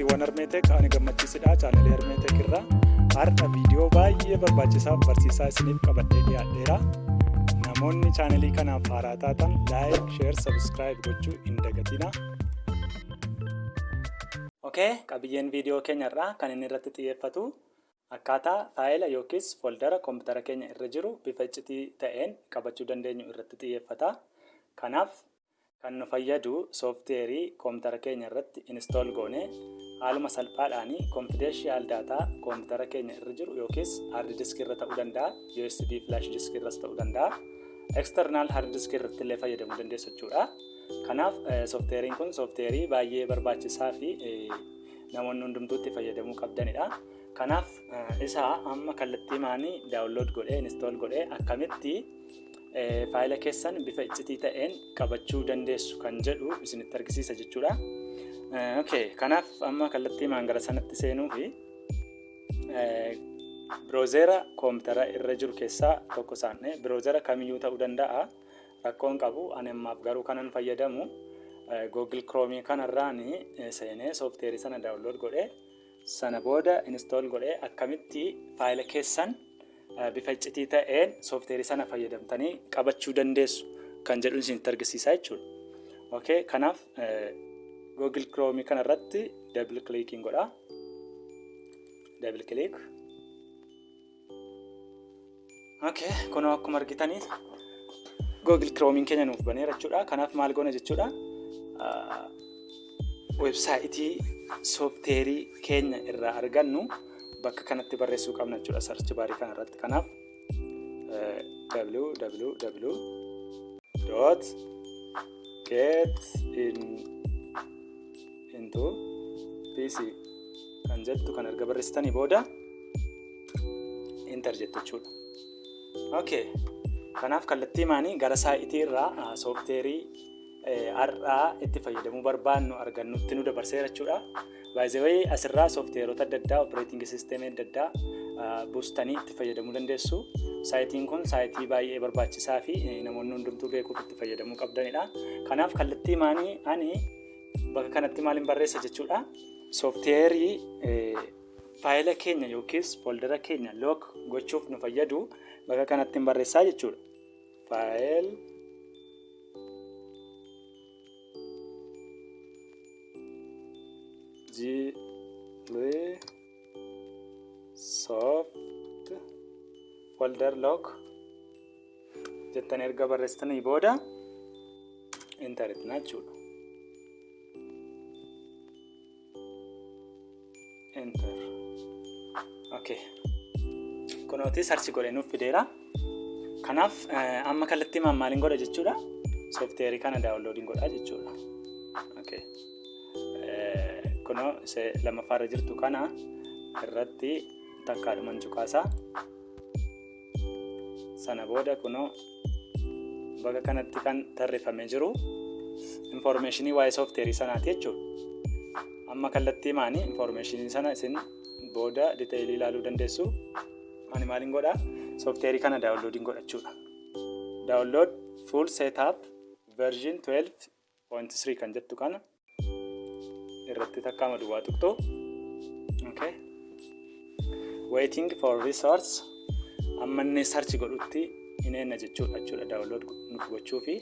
Maatiiwwan Hermeetek ani gammachiisidha chaanalee Hermeetek irraa har'a viidiyoo baay'ee barbaachisaa fi barsiisaa isiniif qabadhee dhiyaadheera. Namoonni chaanalii kanaaf haaraa taatan laayik, sheer, sabskiraayib gochuu hin dagatina. Qabiyyeen viidiyoo keenya irraa kan inni irratti xiyyeeffatu akkaataa faayila yookiis foldara koompitara keenya irra jiru bifa iccitii ta'een qabachuu dandeenyu irratti xiyyeeffata. Kanaaf kan nu fayyadu sooftiweerii koompitara keenya irratti install goone haaluma salphaadhaan confidential data koompitara keenya irra jiru yookiis hard disk irra ta'uu danda'a, USB flash disk irras ta'uu danda'a, external hard disk irratti illee fayyadamuu dandeessu jechuudha. Kanaaf sooftiweeriin kun sooftiweerii baay'ee barbaachisaa fi namoonni hundumtuutti fayyadamuu qabdanidha. Kanaaf isa amma kallattii maanii daawunlood godhee install godhee akkamitti faayila keessan bifa iccitii ta'een qabachuu dandeessu kan jedhu isinitti argisiisa jechuudha. Kanaaf amma kallattii maan gara sanatti seenuu fi biroozera koompitara irra jiru keessaa tokko isaanii biroozera kamiyyuu ta'uu danda'a. Rakkoon qabu ani ammaaf garuu kanan fayyadamu Google Chrome kanarraan seenee sooftiweerii sana daawunlood godhee sana booda install godhee akkamitti faayila keessan bifa iccitii ta'een sooftiweerii sana fayyadamtanii qabachuu dandeessu kan jedhu isinitti argisiisaa jechuudha. Kanaaf Google Chrome kanarratti double clicking godha. Double click. Kunoo akkuma argitanii Google Chrome keenya nuuf baneera jechuudha. Kanaaf maal goona jechuudha? Websaayitii sooftiweerii keenya irraa argannu bakka kanatti barreessuu qabna jechuudha. Search baarii kanarratti. Kanaaf www.getinto.pc kan jettu kan erga barreessitanii booda enter jettu jechuudha. Kanaaf kallattii maanii gara saayitii irraa sooftiweerii har'aa itti fayyadamuu barbaannu argannutti nu dabarseera jechuudha. By the way, asirraa sooftiweerota adda addaa, operating system adda addaa buustanii itti fayyadamuu dandeessu. Saayitiin kun saayitii baay'ee barbaachisaa fi namoonni hundumtuu beekuuf itti fayyadamuu qabdanidha. Kanaaf kallattii maanii ani bakka kanatti maaliin barreessa jechuudha. Sooftiweerii faayila keenya yookiis foldara keenya look gochuuf nu fayyadu bakka kanatti barreessaa jechuudha. File soft folder lock jettanii erga barreessitanii booda enter jechuudha. Enter. Kunooti search godhee nuuf fideera. Kanaaf amma kallattii maaliin godha jechuudha. Sooftiweerii kana daawunloodiin godha jechuudha. Kunoo lammaffaarra jirtu kana irratti takkaadhuman cuqaasaa. Sana booda kunoo bakka kanatti kan tarreeffamee jiru informationii waa'ee sooftiweerii sanaati jechuudha. Amma kallattii maanii informationii sana isin booda detailii ilaaluu dandeessu. Ani maaliin godha? Sooftiweerii kana daawunloodiin godha jechuudha. Download full setup version 12.3 kan jettu kana irratti takkaama duwwaa tuqxu. Waiting for resource amma inni search godhutti hin eenna jechuudha. Download nuuf gochuu fi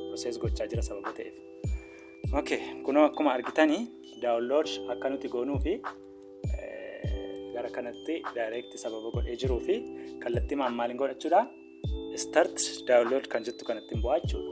process gochaa jira sababa ta'eef. Kunoo akkuma argitanii download akka nuti goonuu fi gara kanatti direct sababa godhee jiruu fi kallattii maaliin godhachuudha? Start download kan jettu kanatti bu'aa jechuudha.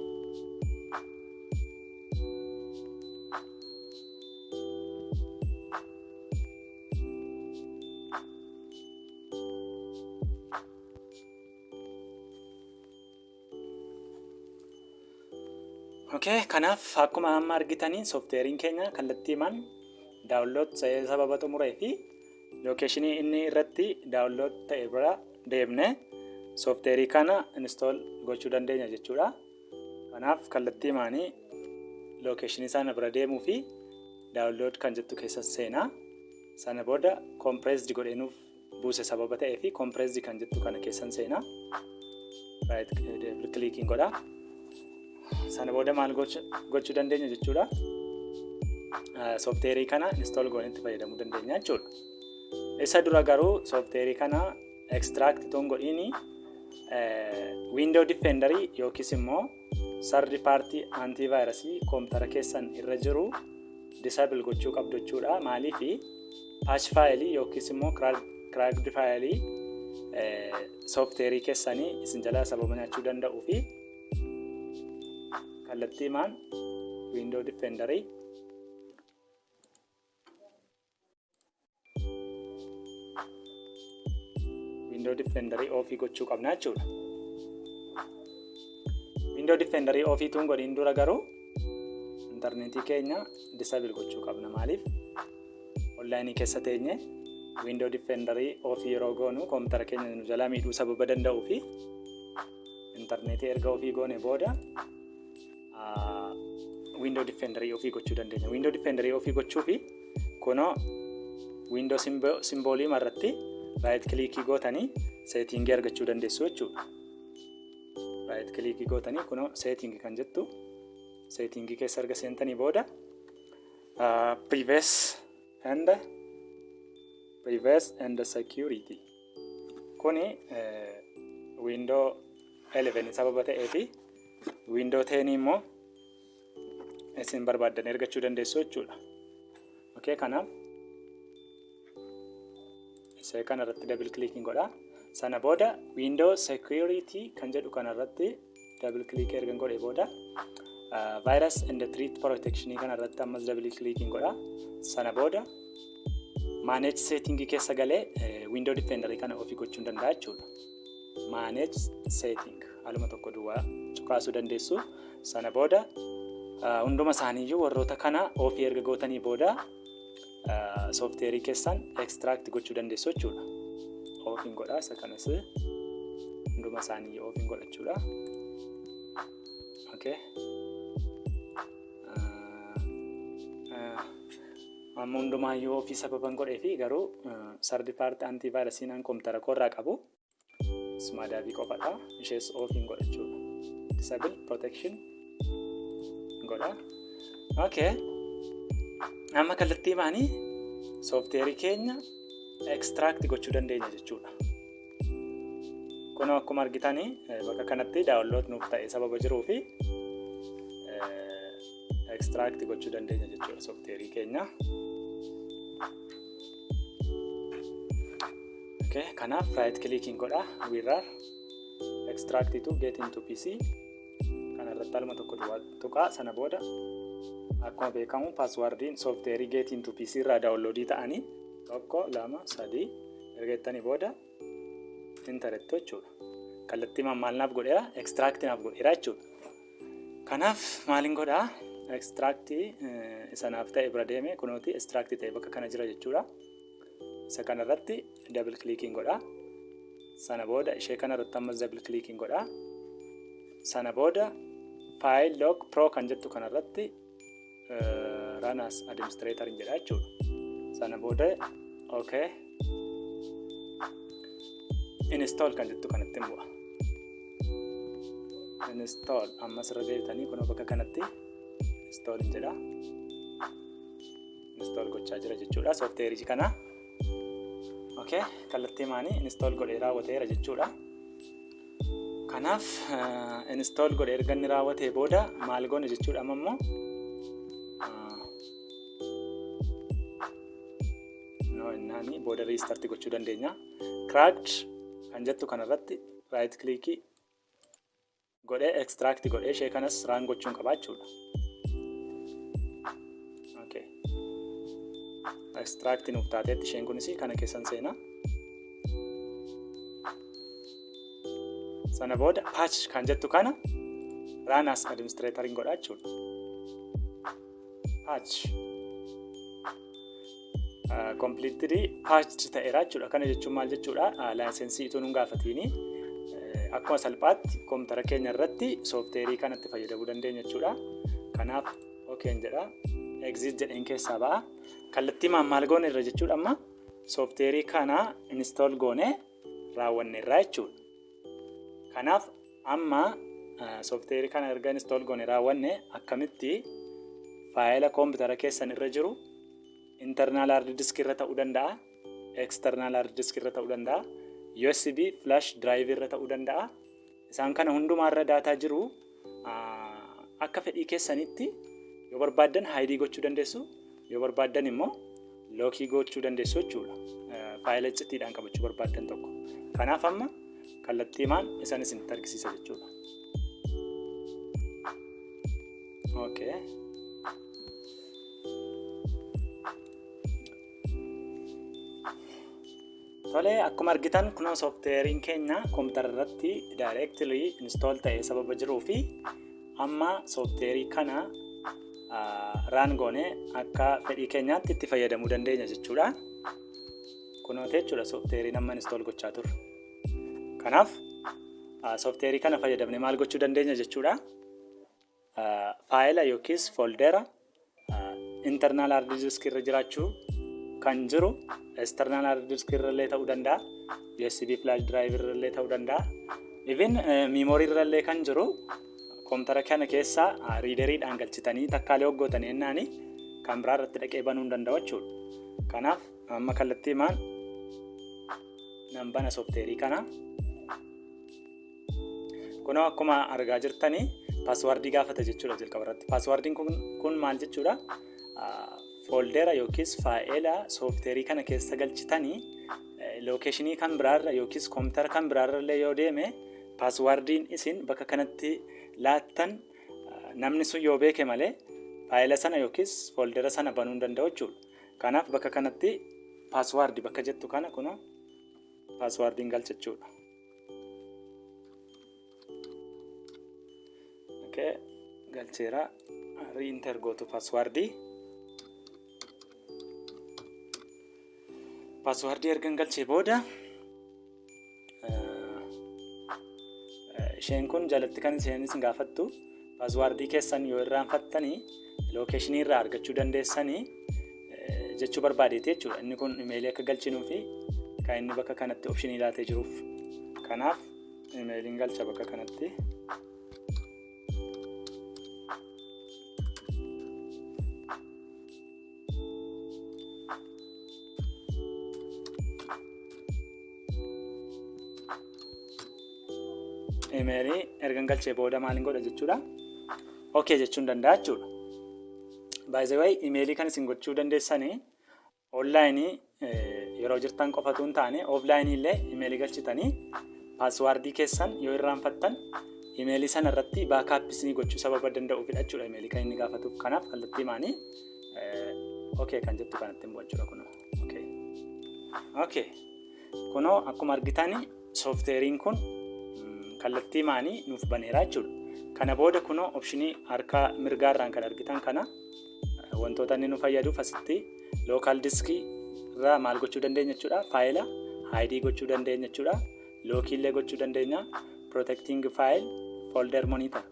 Kanaaf akkuma amma argitanii sooftiweeriin keenya kallattii daawunlood sababa xumuree fi lookeeshinii inni irratti daawunlood ta'e bira deemne sooftiweerii kana install gochuu dandeenya jechuudha. Kanaaf kallattii maanii lookeeshinii sana bira deemuu fi daawunlood kan jettu keessa seenaa. Sana booda compressed godhee nuuf buuse sababa ta'ee fi compressed kan jettu kana keessa seenaa. Right clicking godha. Sana booda maal gochuu dandeenya jechuudha. soofteerii kana install goonee itti fayyadamuu dandeenya jechuudha. Isa dura garuu soofteerii kana extract ton godhiini window defender yookiis immoo third party antivirus koompitara keessan irra jiru disable gochuu qabdu jechuudha. Maaliif patch file yookiis immoo cracked file soofteerii keessanii isin jalaa sababa nyaachuu danda'uu fi kallattiimaan window defender ofii gochuu qabna jechuudha. Window defender ofii tuun godhiin dura garuu intarneetii keenya disable gochuu qabna. Maaliif online keessa teenye window defender ofii yeroo goonu koompitara keenya nu jalaa miidhuu sababa danda'uu fi intarneetii erga ofii goone booda window defender ofii gochuu dandeenya. Window defender ofii gochuu fi kunoo window simboolii marratti right click gootanii setting argachuu dandeessu jechuudha. Right click gootanii kunoo setting kan jettu setting keessa erga seentanii booda privacy and security kuni window 11 sababa ta'ee fi window 10 immoo isin barbaadan argachuu dandeessu jechuudha. Okay, kanaaf isa kana irratti double clicking godha. Sana booda window security kan jedhu kana irratti double click ergan godhe booda virus and threat protection kana irratti ammas double clicking godha. Sana booda manage setting keessa galee window defender kana ofii gochuu danda'a jechuudha. Manage setting aluma tokko duwwaa cuqaasuu dandeessu. Sana booda hunduma isaaniiyyuu warroota kana ofii erga gootanii booda soofteerii keessan extract gochuu dandeessu jechuudha. Ofiin godha isa kanas hunduma isaanii ofiin godhachuudha. Okay. Amma hundumaayyuu ofii sababan godhee fi garuu third party antivirus naan koompitara koorraa qabu smaadaabii qofadha. Ishees ofiin godhachuudha. Disable protection godha. Okay. Amma kallattii maanii soofteerii keenya extract gochuu dandeenya jechuudha. Kun akkuma argitanii bakka kanatti download nuuf ta'e sababa jiruu fi extract gochuu dandeenya jechuudha soofteerii keenya. Okay, kanaaf right clicking godha wirrar extract to get into PC kana irratti alma tokko tuqaa sana booda akkuma beekamu passwordin soofteerii get into PC irraa downloadii ta'anii 1 2 3 ergettanii booda internet jechuudha. Kallattii maammalnaaf godheera extract naaf godheera jechuudha. Kanaaf maalin godhaa extract isanaaf ta'e bira deeme kunooti extract ta'e bakka kana jira jechuudha. Isa kana irratti double clicking godhaa. Sana booda ishee kana irratti ammas double clicking godhaa. Sana booda file log pro kan jettu kana irratti run as administrator jedha jechuudha. Sana booda okay install kan jettu kanatti bu'a. Install ammas irra deebitanii kun bakka kanatti install jedha. Install gochaa jira jechuudha soofteerii kana. Okay, kallattii maanii install godhee raawwateera jechuudha. Kanaaf install godhee erga inni raawwatee booda maal goone jechuudha ammoo innani booda restart gochuu dandeenya. Cracked kan jettu kana irratti right click godhee extract godhee ishee kanas run gochuun qabaa jechuudha. Okay. Extract nuuf taateetti isheen kunis kana keessan seena. Sana booda patch kan jettu kana run as administrator godhaa jechuudha. Patch completely patched ta'eera jechuudha. Kana jechuun maal jechuudha? Laayisensii itoo nun gaafatiini akkuma salphaatti koompitara keenya irratti soofteerii kanatti fayyadamuu dandeenya jechuudha. Kanaaf okay jedha. Exit jedheen keessaa ba'a. Kallattii maal goone irra jechuudha amma soofteerii kana install goone raawwanne irraa jechuudha. Kanaaf amma soofteerii kana erga install goone raawwanne akkamitti faayila koompitara keessan irra jiru internal hard disk irra ta'uu danda'a, external hard disk irra ta'uu danda'a, USB flash drive irra ta'uu danda'a. Isaan kana hundumaa irra daataa jiru akka fedhii keessanitti yoo barbaaddan hidii gochuu dandeessu, yoo barbaaddan immoo lookii gochuu dandeessu jechuudha. Faayila iccitiidhaan qabachuu barbaaddan tokko. Kanaaf amma kallattiimaan isinitti argisiisa jechuudha. Okay. Tolee, akkuma argitan kunoo soofteeriin keenya koompitara irratti directly install ta'ee sababa jiruu fi amma soofteerii kana run goonee akka fedhii keenyaatti itti fayyadamuu dandeenya jechuudha. Kunoo jechuudha soofteeriin amma install gochaa turre. Kanaaf soofteerii kana fayyadamnee maal gochuu dandeenya jechuudha. Faayila yookiis foldera internal hard disk irra jiraachuu kan jiru external hard disk irrallee ta'uu danda'a, USB flash drive irrallee ta'uu danda'a, even memory irrallee kan jiru koompitara kana keessa readeriidhaan galchitanii takkaalee hoggootanii ennaani kan biraa irratti dhaqee banuu hin danda'u jechuudha. Kanaaf amma kallattiimaan nan bana soofteerii kana. Kunoo akkuma argaa jirtanii paaswordii gaafata jechuudha jalqaba irratti. Paaswordiin kun maal jechuudha? Foldera yookiis faayila soofteerii kana keessa galchitanii lookeeshinii kan biraarra yookiis koompitara kan biraarra illee yoo deeme paaswordiin isin bakka kanatti laattan namni sun yoo beeke malee faayila sana yookiis foldera sana banuu hin danda'u jechuudha. Kanaaf bakka kanatti paaswordii bakka jettu kana kunoo paaswordiin galchachuudha. Okay, galcheera re-enter gootu paaswordii. Paaswordii ergan galchee booda isheen kun jalatti kan isin gaafattu paaswordii keessan yoo irraanfattanii lookeeshinii irraa argachuu dandeessanii jechuu barbaadeeti jechuudha. Inni kun imeelii akka galchinuu fi kan inni bakka kanatti opshinii laatee jiruuf. Kanaaf imeeliin galcha bakka kanatti. Imeelii ergan galchee booda maaliin godha jechuudha. Okay jechuun danda'a jechuudha. By the way, imeelii kan isin gochuu dandeessanii onlaayinii yeroo jirtan qofatu hin taane offlaayinii illee imeelii galchitanii paaswordii keessan yoo irraanfattan imeelii sana irratti baakaap isinii gochuu sababa danda'uufidha jechuudha imeelii kan inni gaafatuuf. Kanaaf kallattiimaanii okay kan jettu kanatti immoo jechuudha kunoo. Okay. Kunoo akkuma argitanii soofteeriin kun kallattiimaanii nuuf baneera jechuudha. Kana booda kunoo opshinii harka mirgaarraan kan argitan kana wantoota inni nu fayyaduuf asitti local disk irraa maal gochuu dandeenya jechuudha. Faayila hidii gochuu dandeenya jechuudha. Lookii illee gochuu dandeenya. Protecting file, folder monitor.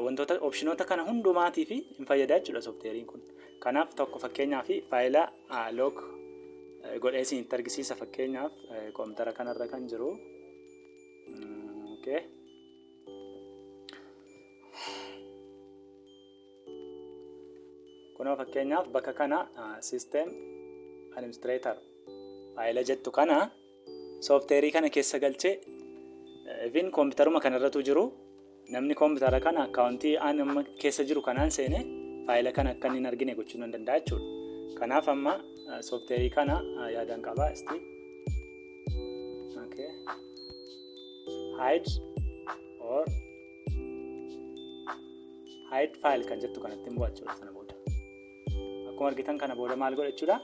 Wantoota opshinoota kana hundumaatii fi hin fayyada jechuudha soofteeriin kun. Kanaaf tokko fakkeenyaaf faayila look godhee isinitti argisiisa. Fakkeenyaaf koompitara kanarra kan jiru. Okay. Kunoo fakkeenyaaf bakka kana system administrator faayila jettu kana soofteerii kana keessa galchee even koompiteruma kanarratu jiru namni koompitara kana akkaawuntii amma keessa jiru kanaan seene faayila kana akka inni hin argine gochuu nan danda'a jechuudha. Kanaaf amma soofteerii kana yaadaan qabaa isti. Okay. Hide or hide file kan jettu kanatti immoo jechuudha sana booda. Akkuma argitan kana booda maal godha jechuudha?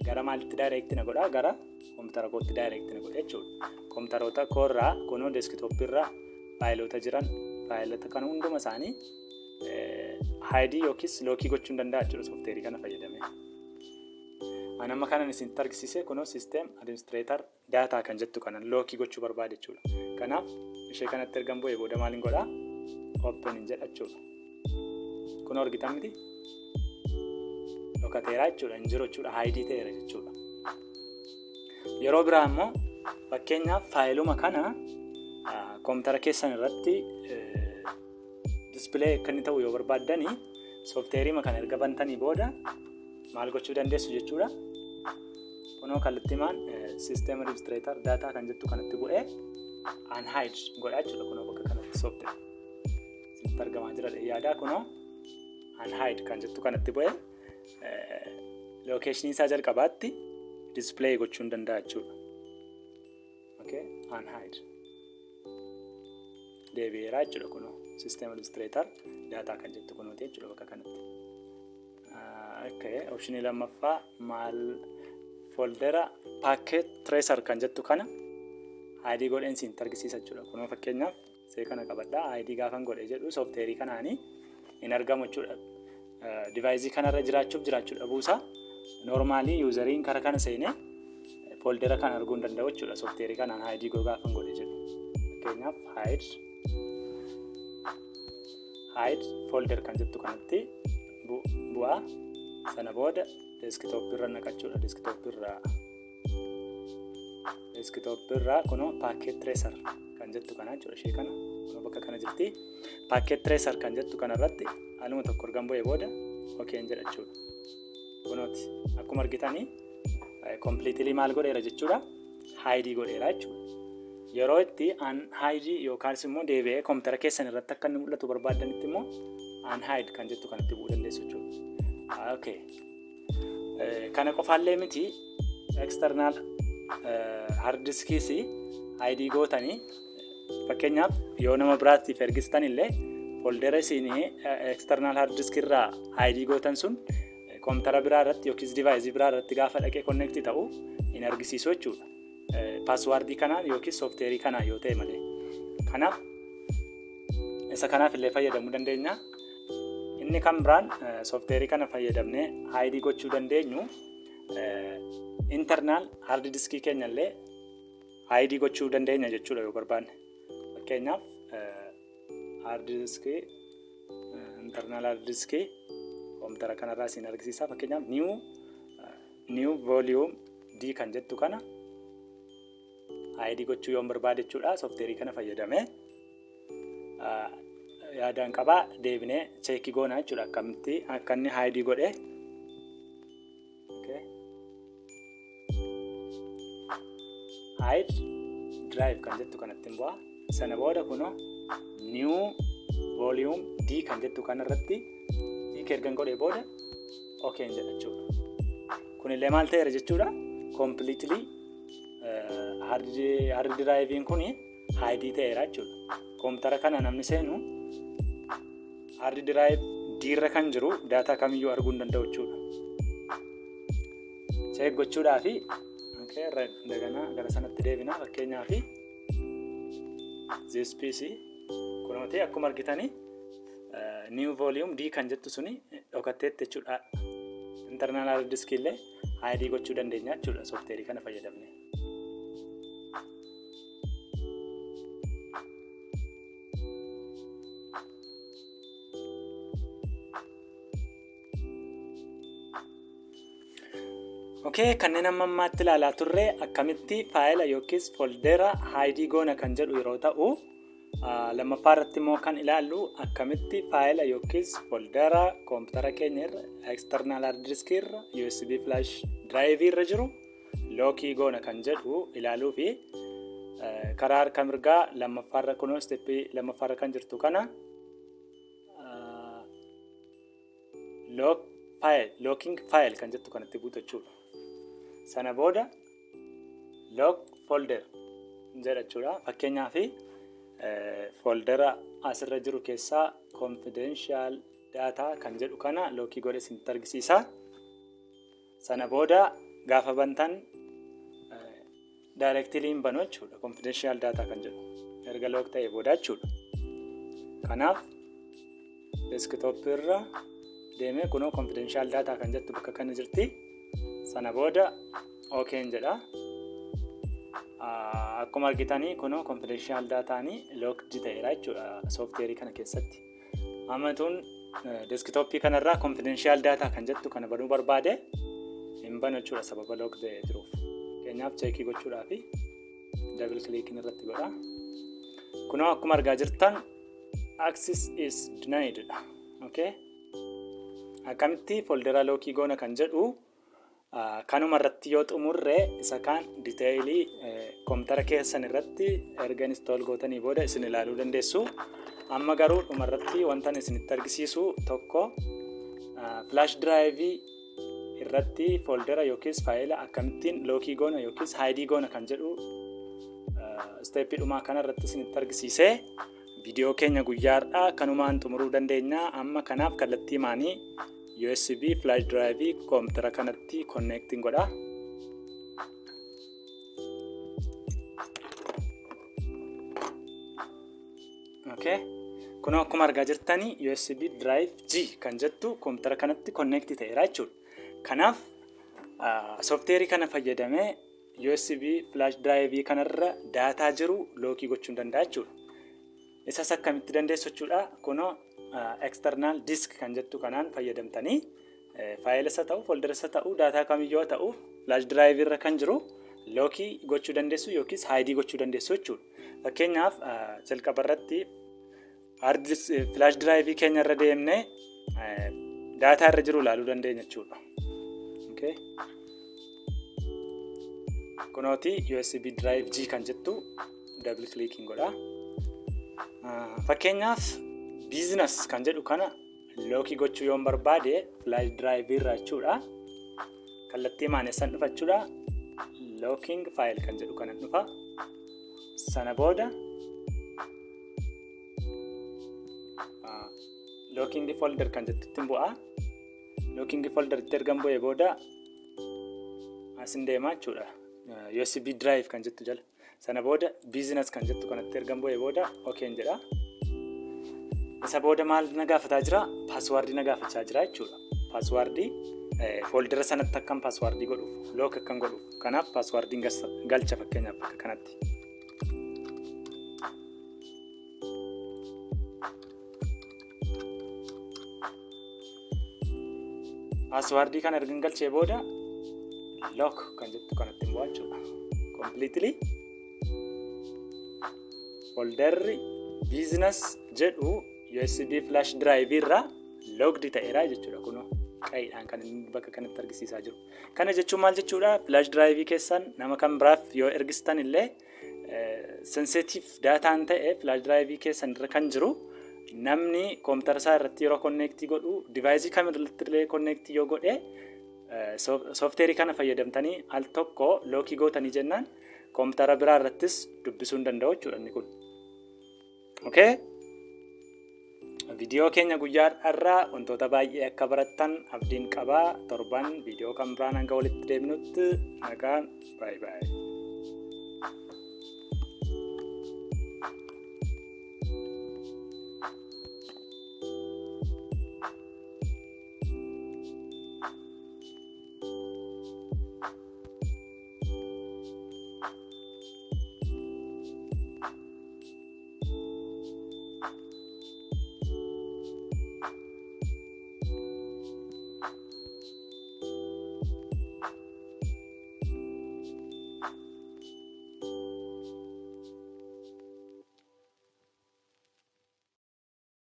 Gara maalitti direct na godha? Gara koompitara kootti direct na godha jechuudha. Koompitaroota koorraa kunoo desktop irraa faayilota jiran faayilota kana hunduma isaanii hide yookiis lookii gochuu danda'a jechuudha soofteerii kana fayyadamee. Amma kanan isinitti argisiise kunoo system administrator data kan jettu kana lookii gochuu barbaade jechuudha. Kanaaf ishee kanatti ergan bu'ee booda maaliin godhaa? Open hin jedha jechuudha. Kunoo argitan miti? Lokateeraa jechuudha, hin jiru jechuudha, hidii ta'eera jechuudha. Yeroo biraa immoo fakkeenyaaf faayiluma kana koompitara keessan irratti display akka inni ta'u yoo barbaaddanii soofteerii kana erga bantanii booda maal gochuu dandeessu jechuudha. Kunoo kallattiimaan system administrator data kan jettu kanatti bu'ee unhide godhaa jechuudha. Kunoo bakka kanatti soofteer sitti argamaa jira yaadaa. Kunoo unhide kan jettu kanatti bu'ee location isaa jalqabaatti display gochuu danda'a jechuudha. Okay, unhide deebi'eeraa jechuudha. Kunoo system administrator data kan jettu kunoo jechuudha bakka kanatti. Okay, option lammaffaa maal foldera packet tracer kan jettu kana ID godheen siin argisiisa jechuudha. Kunoo fakkeenyaaf see kana qabadhaa ID gaafan godhe jedhu soofteerii kanaanii hin argamu jechuudha. Device kanarra jiraachuu dhabuusaa normally useriin kara kana seenee foldera kana arguu hin danda'u jechuudha. Soofteerii kanaan ID gaafan godhe jedhu fakkeenyaaf hide folder kan jettu kanatti bu'aa sana booda desktop irra naqachuudha. Desktop irra kunoo packet tracer kan jettu kana jechuudha. Ishee kana kunoo bakka kana jirti. Packet tracer kan jettu kanarratti haaluma tokko argan bu'ee booda okay jedha jechuudha. Kunooti akkuma argitanii completely maal godheera jechuudha. Hide godheera jechuudha. Yeroo itti unhide yookaan immoo deebi'ee kompiitara keessan irratti akka inni mul'atu barbaadanitti immoo unhide kan jettu kanatti bu'uu dandeessu jechuudha. Okay. Kana qofaallee miti external hard diskis ID gootanii fakkeenyaaf yoo nama biraatiif ergistan illee foldera isinii external hard disk irraa ID gootan sun kompiitara biraa irratti yookiis device biraa irratti gaafa dhaqee connect ta'u hin argisiisu jechuudha. Passwordii kanaan yookiis soofteerii kanaan yoo ta'e malee. Kanaaf isa kanaaf illee fayyadamuu dandeenya. Inni kan biraan soofteerii kana fayyadamnee ID gochuu dandeenyu internal hard diskii keenya illee ID gochuu dandeenya jechuudha yoo barbaanne. Fakkeenyaaf hard diskii internal hard diskii kompiitara kanarraa isin argisiisa. Fakkeenyaaf new volume D kan jettu kana ID gochuu yoo barbaade jechuudha. Soofteerii kana fayyadamee yaadaan qabaa deebinee cheekii goonaa jechuudha. Akkamitti akka inni ID godhe. Okay. Hide drive kan jettu kanatti bu'aa. Sana booda kunoo new volume D kan jettu kanarratti ergan godhee booda okay jedha jechuudha. Kunillee maal ta'eera jechuudha. Completely hard drivein kuni ID ta'eera jechuudha. Kompiitara kana namni seenu hard drive diirra kan jiru data kamiyyuu arguu hin danda'u jechuudha. Check gochuudhaafi okay daganaa gara sanatti deebinaa fakkeenyaaf this PC kunooti akkuma argitanii new volume D kan jettu suni dhokatteetti jechuudha. Internal hard disk illee ID gochuu dandeenya jechuudha soofteerii kana fayyadamne. Okay, kanneen amma ammaatti ilaalaa turre akkamitti faayila yookiis foldera ID goona kan jedhu yeroo ta'u, lammaffaa irratti immoo kan ilaallu akkamitti faayila yookiis foldera kompiitara keenya irra external hard disk irra USB flash drive irra jiru lookii goona kan jedhu ilaaluu fi karaa harka mirgaa lammaffaa irra kunoo steppii lammaffaa irra kan jirtu kana looking file kan jettu kanatti buutu jechuudha. Sana booda lock folder jedha jechuudha. Fakkeenyaaf foldera asirra jiru keessaa confidential data kan jedhu kana lookii godhe isinitti argisiisa. Sana booda gaafa bantan directly hin banu jechuudha. Confidential data kan jedhu erga look ta'e booda jechuudha. Kanaaf desktop irra deemee kunoo confidential data kan jettu bakka kana jirti. Sana booda okay jedha. Akkuma argitanii kunoo confidential data ni locked ta'eera jechuudha soofteerii kana keessatti. Ammatuun desktopii kanarraa confidential data kan jettu kana banuu barbaade hin banu jechuudha sababa locked ta'ee jiruuf. Keenyaaf cheekii gochuudhaaf double click irratti godha. Kunoo akkuma argaa jirtan access is denied. Okay? akkamitti foldera lookii goona kan jedhu kanuma irratti yoo xumurre isa kaan diteeyilii koompitara keessan irratti erga install gootanii booda isin ilaaluu dandeessu. Amma garuu dhuma irratti wantan isinitti argisiisu tokko flash drive irratti foldera yookiis faayila akkamittiin lookii goona yookiis haayidii goona kan jedhu steepii dhumaa kana irratti isinitti argisiisee viidiyoo keenya guyyaadhaa kanumaan xumuruu dandeenya. Amma kanaaf kallattii maanii USB flash drive koompitara kanatti connecting godha. Okay. Kun akkuma argaa jirtanii USB drive G kan jettu koompitara kanatti connect ta'eera jechuudha. Kanaaf software kana fayyadamee USB flash drive kanarra daataa jiru lookii gochuun danda'a jechuudha. Isas akkamitti dandeessu jechuudha. Kunoo external disk kan jettu kanaan fayyadamtanii faayila isa ta'u foldera isa ta'u daataa kamiyyuu ta'u flash drive irra kan jiru lookii gochuu dandeessu yookiis haayidii gochuu dandeessu jechuudha. Fakkeenyaaf jalqaba irratti hard disk flash drive keenya irra deemnee daataa irra jiru ilaaluu dandeenya jechuudha. Okay. Kunooti USB drive G kan jettu double clicking godha. Fakkeenyaaf business kan jedhu kana lookii gochuu yoon barbaade flash drive irra jechuudha. Kallattii maanessan dhufa jechuudha. Looking file kan jedhu kana dhufa. Sana booda looking folder kan jettutti bu'a. Looking folder itti ergan bu'ee booda asin deemaa jechuudha. USB drive kan jettu jala. Sana booda business kan jettu kanatti ergan bu'ee booda okay jedha. Isa booda maal na gaafataa jira? Password na gaafachaa jira jechuudha. Password foldera sanatti akkam password godhuuf, look akkam godhuuf. Kanaaf password galcha fakkeenyaaf akka kanatti. Password kana ergan galchee booda lock kan jettu kanatti bu'aa jechuudha. Completely folderri business jedhu USB flash drive irra logged ta'eera jechuudha. Kunoo qayiidhaan kan inni bakka kanatti argisiisaa jiru. Kana jechuun maal jechuudha? Flash drive keessan nama kan biraaf yoo ergistan illee sensitive daataan ta'e flash drive keessan irra kan jiru namni koompitara isaa irratti yeroo connect godhu device kamirratti illee connect yoo godhe software kana fayyadamtanii al tokko lookii gootanii jennaan koompitara biraa irrattis dubbisuu hin danda'u jechuudha inni kun. Okay. Viidiyoo keenya guyyaa irraa wantoota baay'ee akka barattan abdiin qabaa. Torban viidiyoo kan biraan hanga walitti deebinutti nagaan bye bye.